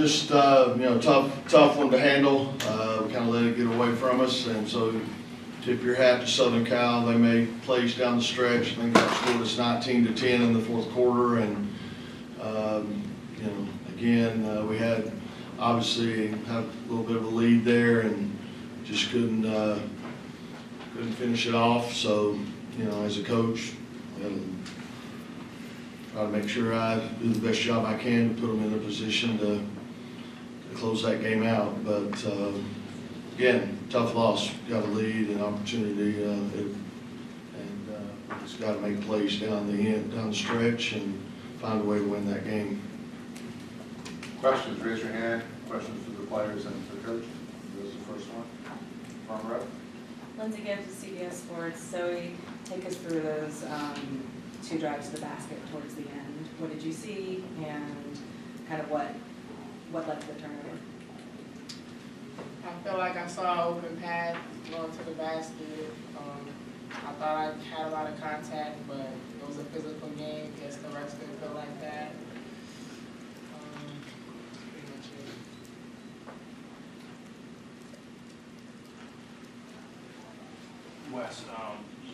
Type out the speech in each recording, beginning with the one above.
just tough one to handle. We kind of let it get away from us, and so tip your hat to Southern Cal. They made plays down the stretch. I think they scored us 19-10 in the fourth quarter, and again, we had obviously had a little bit of a lead there, and just couldn't finish it off. So, as a coach, try to make sure I do the best job I can to put them in a position to close that game out. But again, tough loss. Got a lead and opportunity, and just got to make plays down the stretch, and find a way to win that game. Questions? Raise your hand. Questions for the players and for the coach. This is the first one. Front row. Lindsay Gibbs with CBS Sports. Zoe, take us through those 2 drives to the basket towards the end. What did you see, and kind of what led to the turnover? I feel like I saw an open path going to the basket. I thought I had a lot of contact, but it was a physical game. Guess the rest didn't feel like that. Pretty much it. Wes,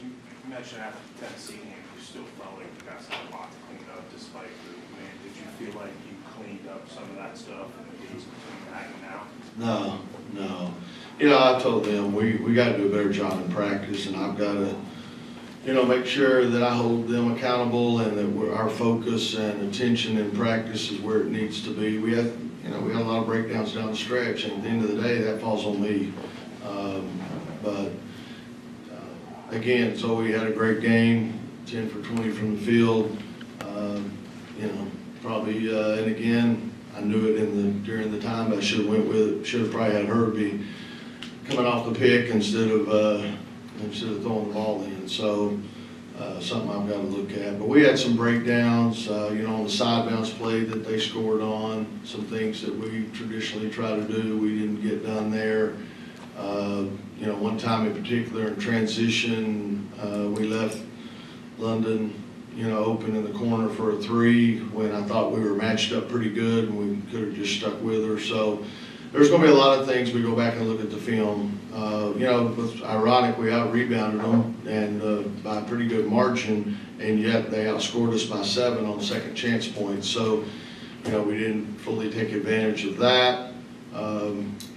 you mentioned after the Tennessee game, you still felt like you guys had a lot to clean up despite the win. Did you feel like you cleaned up some of that stuff in the days between that and now? No. I told them we got to do a better job in practice, and I've got to, make sure that I hold them accountable, and that our focus and attention in practice is where it needs to be. We had a lot of breakdowns down the stretch, and at the end of the day, that falls on me. But again, Zoe had a great game, 10 for 20 from the field. Probably, and again, I knew it during the time, but I should have went with it. Should have probably had her be coming off the pick instead of throwing the ball in. So something I've got to look at. But we had some breakdowns, on the side bounce play that they scored on, some things that we traditionally try to do, we didn't get done there. One time in particular in transition, we left London, open in the corner for a 3 when I thought we were matched up pretty good, and we could have just stuck with her. So there's going to be a lot of things we go back and look at the film. It's ironic, we out-rebounded them and by a pretty good margin, and yet they outscored us by 7 on second chance points. So, we didn't fully take advantage of that.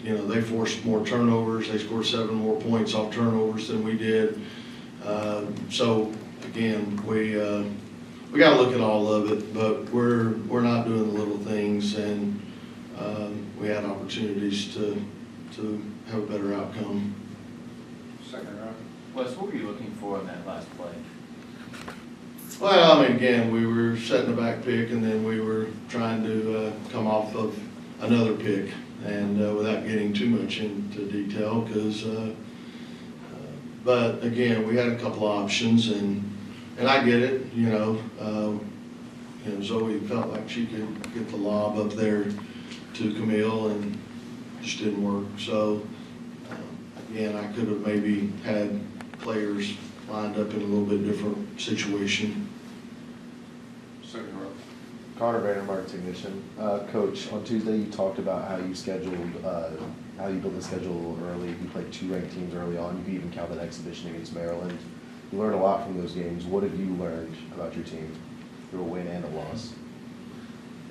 They forced more turnovers. They scored 7 more points off turnovers than we did. So again, we got to look at all of it, but we're not doing the little things, and we had opportunities to have a better outcome. Second row. Wes, what were you looking for in that last play? Well, again, we were setting a back pick, and then we were trying to come off of another pick, and without getting too much into detail, because but again, we had a couple of options, and I get it, Zoe felt like she could get the lob up there to Camille, and just didn't work. So again, I could have maybe had players lined up in a little bit different situation. Second row. Connor Vandermark, technician. Coach, on Tuesday you talked about how you built the schedule a little early. You played 2 ranked teams early on. You could even count that exhibition against Maryland. You learned a lot from those games. What have you learned about your team through a win and a loss?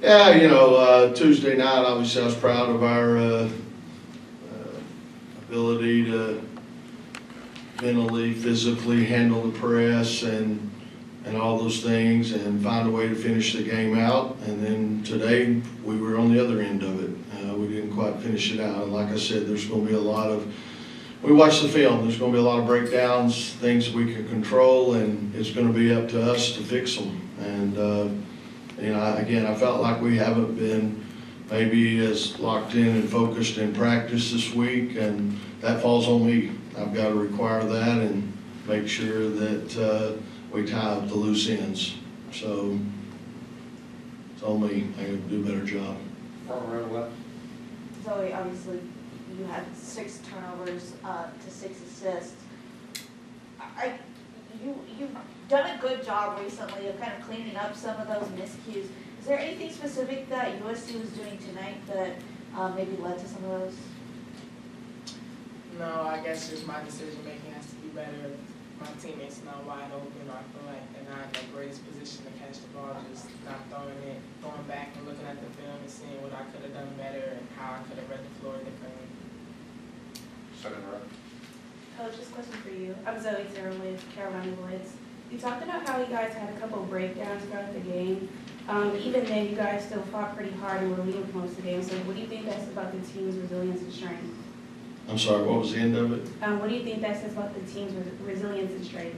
Yeah, Tuesday night, obviously I was proud of our ability to mentally, physically handle the press and all those things, and find a way to finish the game out. And then today we were on the other end of it. We didn't quite finish it out. And like I said, there's going to be a lot of, we watch the film, there's going to be a lot of breakdowns, things we can control, and it's going to be up to us to fix them. And again, I felt like we haven't been maybe as locked in and focused in practice this week, and that falls on me. I've got to require that and make sure that we tie up the loose ends. So it's on me. I got to do a better job. Front row left. Zoe, obviously you had 6 turnovers to 6 assists. You've done a good job recently of kind of cleaning up some of those miscues. Is there anything specific that USC was doing tonight that maybe led to some of those? No, I guess just my decision making has to be better. My teammates not wide open. I feel like they're not in the greatest position to catch the ball, just not going back and looking at the film and seeing what I could have done better and how I could have read the floor differently. Second row. Coach, this question for you. I'm Zoe Brooks with Carolina Blitz. You talked about how you guys had a couple of breakdowns throughout the game. Even then, you guys still fought pretty hard and were leading for most of the game. So what do you think that says about the team's resilience and strength? I'm sorry, what was the end of it? What do you think that says about the team's resilience and strength?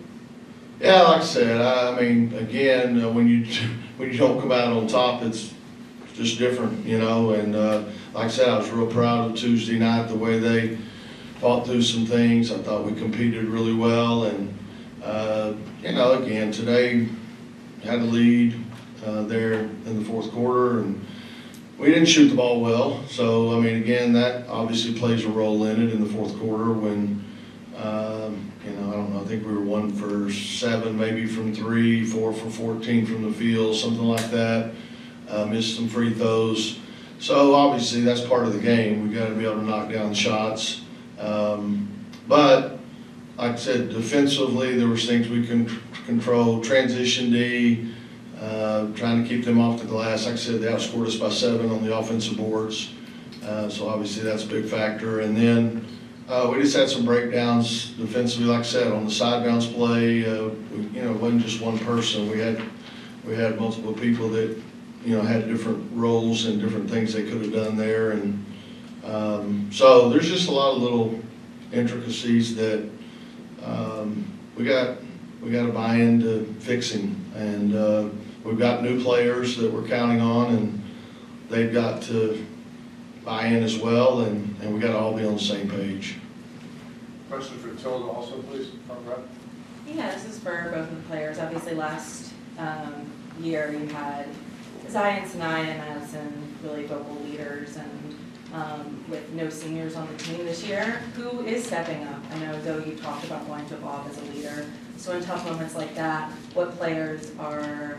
Yeah, like I said, I mean, again, when you don't come out on top, it's just different, you know. And like I said, I was real proud of Tuesday night, the way they fought through some things. I thought we competed really well, and you know, again, today had a lead there in the fourth quarter, and we didn't shoot the ball well. So I mean, again, that obviously plays a role in it in the fourth quarter when. You know, I don't know, I think we were 1 for 7 maybe from 3, 4 for 14 from the field, something like that. Missed some free throws. So obviously that's part of the game. We got to be able to knock down shots. But like I said, defensively, there was things we can control. Transition D, trying to keep them off the glass. Like I said, they outscored us by 7 on the offensive boards. So obviously that's a big factor. And then we just had some breakdowns defensively, like I said, on the side bounce play. You know, it wasn't just one person. We had multiple people that, you know, had different roles and different things they could have done there. And so there's just a lot of little intricacies that we got to buy into fixing. And we've got new players that we're counting on, and they've got to buy in as well, and we got to all be on the same page. Question for Tilda also, please, front row. Yeah, this is for both of the players. Obviously, last year you had Zion, Sanaya, and Madison, really vocal leaders, and with no seniors on the team this year, who is stepping up? I know, Zoe, you talked about wanting to evolve as a leader. So in tough moments like that, what players are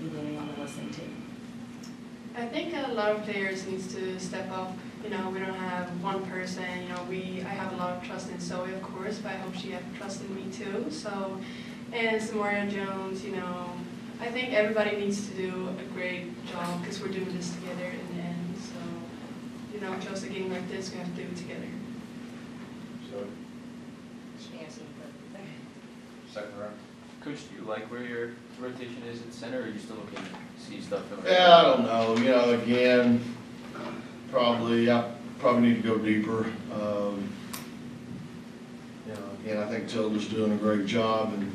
you leaning on and listening to? I think a lot of players needs to step up. You know, we don't have one person. You know, I have a lot of trust in Zoe, of course, but I hope she has trust in me too. So, and Samora Jones, you know, I think everybody needs to do a great job because we're doing this together in the end. So, you know, just a game like this, we have to do it together. So, She answered perfectly. second row. Coach, do you like where your rotation is at center, or are you still looking to see stuff? Yeah, I don't know. You know, again, I probably need to go deeper. You know, again, I think Tilda's doing a great job, and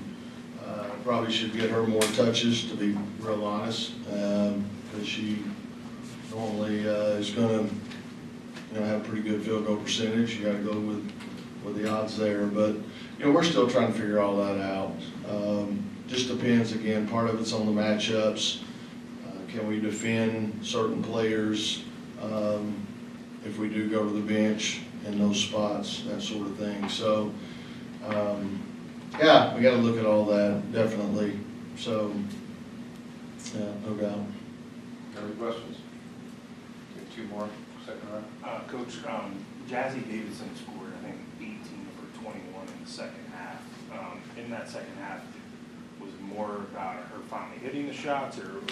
probably should get her more touches, to be real honest, because she normally is going to, you know, have a pretty good field goal percentage. You got to go with the odds there, but you know, we're still trying to figure all that out. Just depends, again, part of it's on the matchups. Can we defend certain players if we do go to the bench in those spots, that sort of thing. So, yeah, we got to look at all that, definitely. So, yeah, no doubt. Any questions? Take 2 more, second row. Coach, Jazzy Davidson scored, I think, 18 for 21 in the second half. In that second half, was it more about her finally hitting the shots, or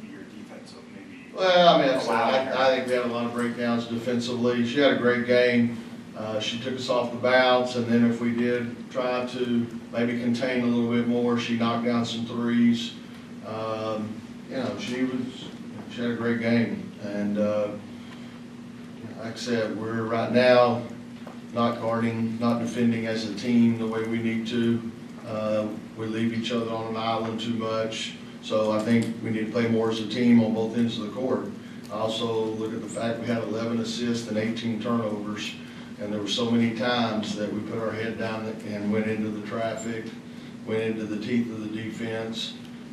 your defense maybe? Well, I mean, I think we had a lot of breakdowns defensively. She had a great game. She took us off the bounce, and then if we did try to maybe contain a little bit more, she knocked down some threes. You know, she had a great game, and like I said, we're right now not guarding, not defending as a team the way we need to. We leave each other on an island too much. So I think we need to play more as a team on both ends of the court. I also look at the fact we had 11 assists and 18 turnovers, and there were so many times that we put our head down and went into the traffic, went into the teeth of the defense,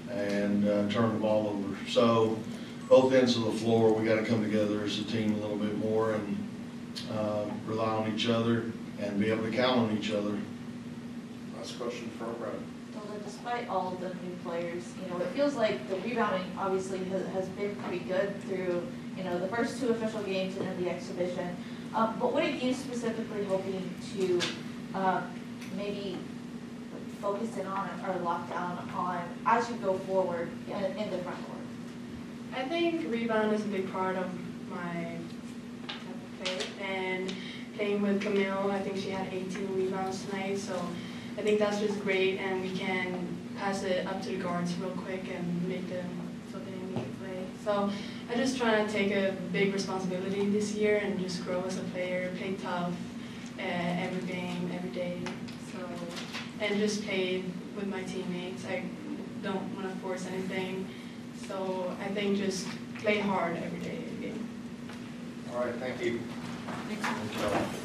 and turned the ball over. So both ends of the floor, we got to come together as a team a little bit more and rely on each other and be able to count on each other. Last question for Brad. Tilda, despite all of the new players, it feels like the rebounding obviously has been pretty good through, the first 2 official games and then the exhibition. But what are you specifically hoping to maybe focus in on or lock down on as you go forward in the front court? I think rebound is a big part of my type of play, and playing with Camille, I think she had 18 rebounds tonight, so I think that's just great, and we can pass it up to the guards real quick and make them so they need to play. So I just try to take a big responsibility this year and just grow as a player, play tough every game, every day, and just play with my teammates. I don't want to force anything, so I think just play hard every day in the game. All right, thank you. Thanks. Thank you.